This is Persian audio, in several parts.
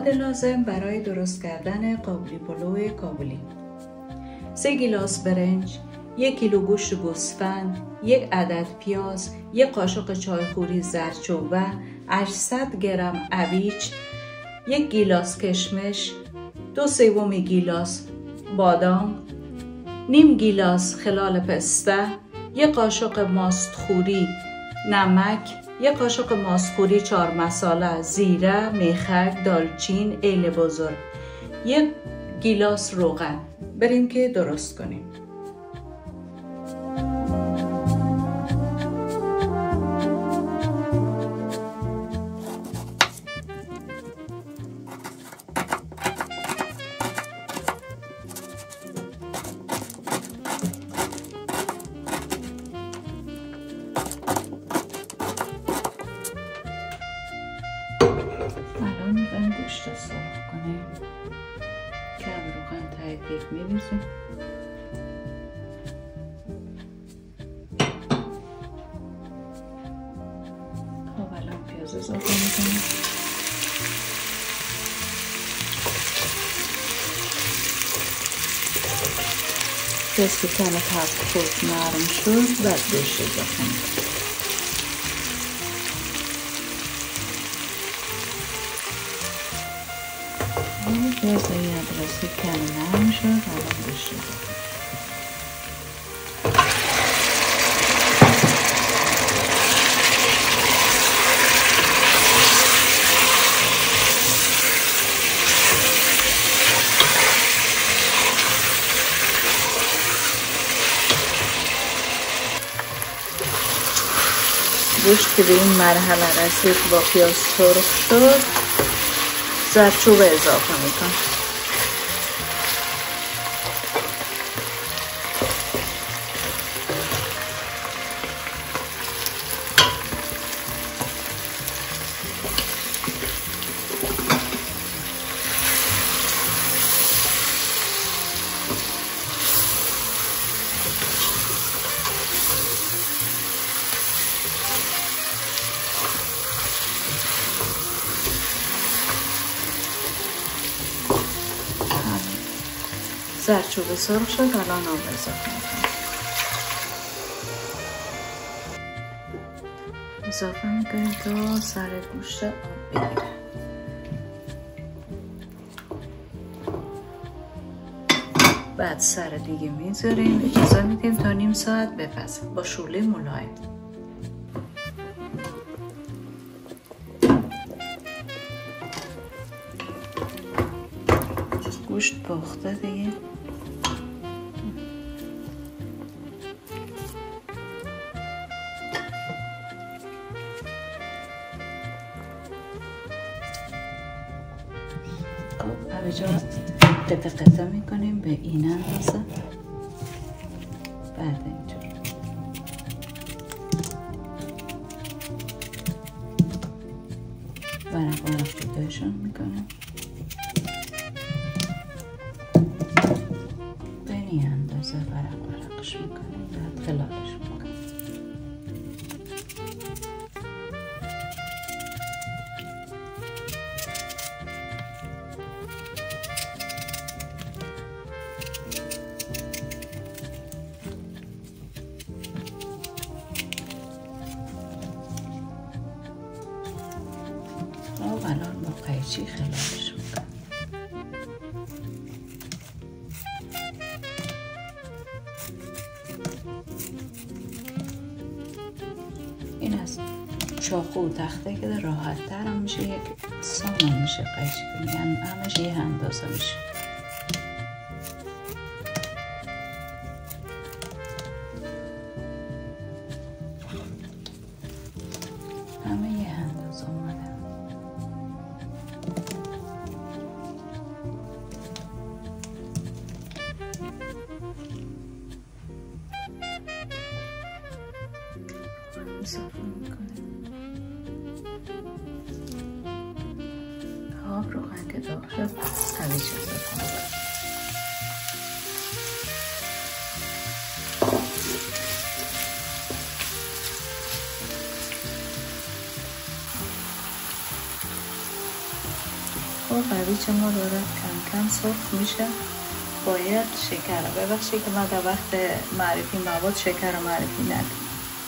مواد لازم برای درست کردن قابلی پلو کابلی: 3 گیلاس برنج، 1 کیلو گوشت گوسفند، 1 عدد پیاز، 1 قاشق چایخوری زردچوبه، 800 گرم هویج، 1 گیلاس کشمش، 2/3 گیلاس بادام، نیم گیلاس خلال پسته، 1 قاشق ماستخوری نمک، 1 قاشق ماستخوری چهار مساله زیره، میخک، دالچین، ایل بزرگ، 1 گیلاس روغن. بریم که درست کنیم. الان میخوایم گوشت سرخ کنیم. کم روغن ته دیگ میریزیم. خب الان پیاز اضافه میکنیم. پیاز که کم تفت خود نرم شد بعد گوشت اضافه میکنیم. پیاز ادرسی کم نرم شد. الان گوشت اضافه گوشت که به این مرحله رسید با پیاز سرخ شد، زردچوبه اضافه میکنم. زردچوبه سرخ شد. الان آب اضافه میکنم. اضافه میکنیم تا سر گوشت آب بگیره. بعد سر دیگه میذاریم. اجازه میدیم تا نیم ساعت بپزه با شعله ملایم. گوشت پخته دیگه. خب هویجا قطعه میکنیم به این اندازه. بعد اینجور ورق جدایشون میکنیم. به این اندازه ورقش میکنیم. بعد خلالش میکنیم. الان با قیچی خلالش میکنم. این از چاقو و تخته که راحت تر هم میشه. یک سامان میشه قیچی کنی. یعنی همش یه اندازه میشه. همه یه اندازه اومده. اضافه میکنیم. آب روغن که داغ شد هویج اضافه میکنیم. خب خب هویج ما داره کم کم سرخ میشه. باید شکر ببخشید که من در وقت معرفی مواد شکر رو معرفی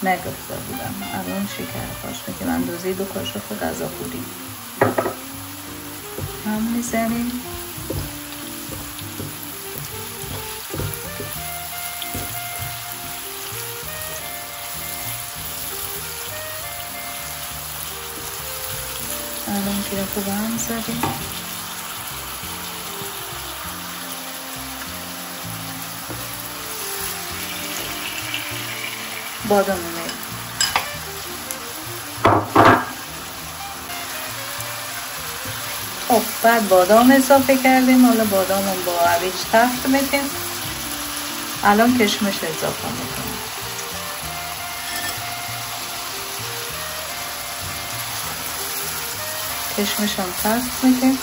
نگفته بودم. الان شکر کاشت که اندازه 2 کاشف غذاخوری هم میزنیم. الان که خوب هم زدیم. بادام میریم. خب بعد بادام اضافه کردیم. حالا بادامون با هویج تفت میدیم. الان کشمش اضافه میکنیم. کشمش هم تفت میدیم.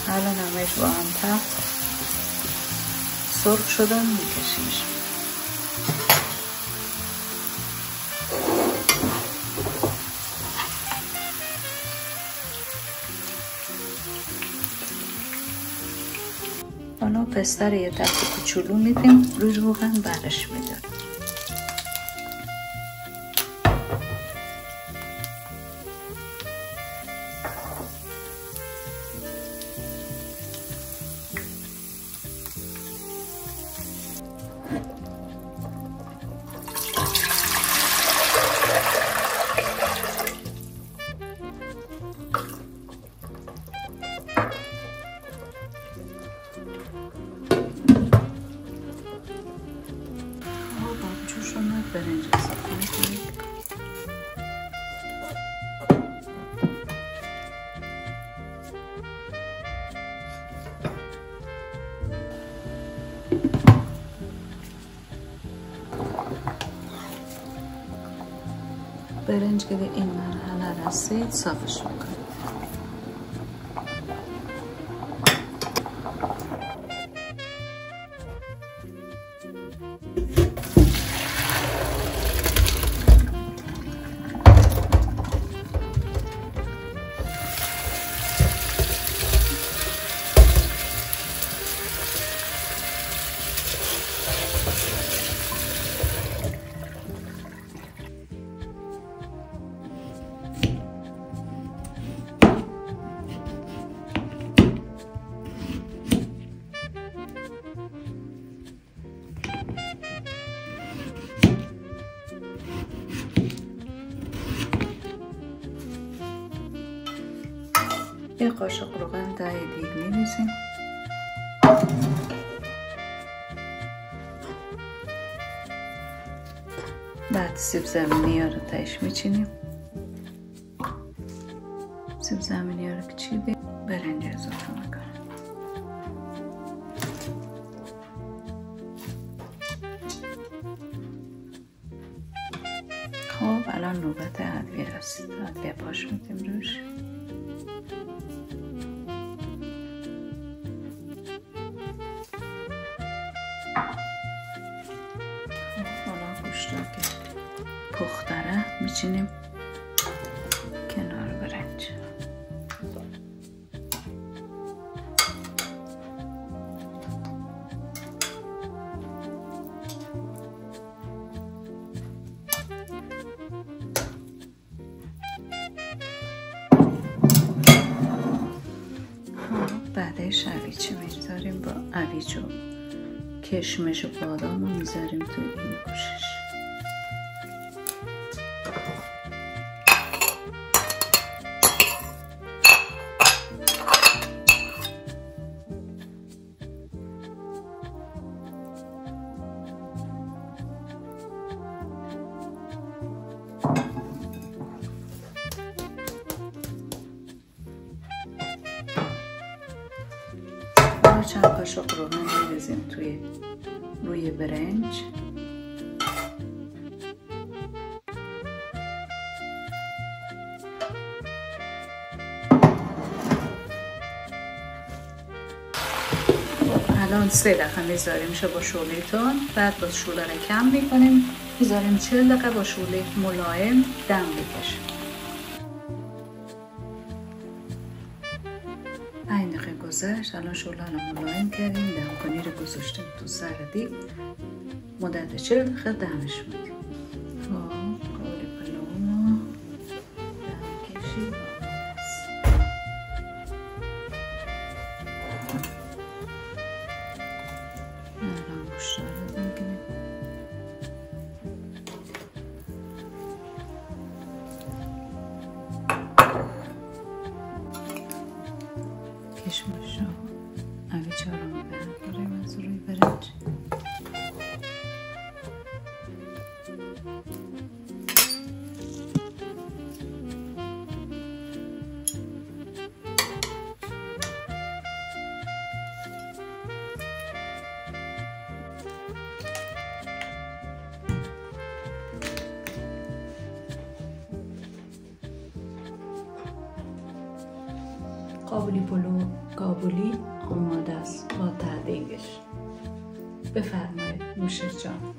الان همش با هم تفت سرخ شدن میکشیمش. حالا پسته رو یه تفت کوچولو میدیم روی روغن برش میدیم. برنج اضافه میکنیم. برنج که به این مرحله رسید صافش میکنیم. یه قاشق روغن ته دیگ می‌ریزیم. بعد سیب زمینی ها رو تهش میچینیم. سیب زمینی ها رو که چیدیم برنج اضافه میکنیم. خب الان نوبت ادویه رسید. ادویه پاش میدیم روش. که پختره میچینیم کنار برنج. بعدش هویج میذاریم. با هویج و کشمش و بادام رو میذاریم توی این گوشش. چند قاشق روغن می‌ریزیم روی برنج. الان 3 دقیقه میذاریمش با شعله تند. بعد با شعله رو کم میکنیم. میذاریم 40 دقیقه با شعله ملایم دم بکشه. گذشت. الان شعله رو ملایم کردیم، دمکنی رو گذاشتیم تو سر دیگ، مدت 40 دقیقه دمش میدیم. قابلی پلو ما دم کشید الان گوشت رو دم کنیم. کشمش رو اویچه رو میبریم از روی برنج. قابلی پلو کابلی آماده است با تعدیقش. بفرمایید نوش جان.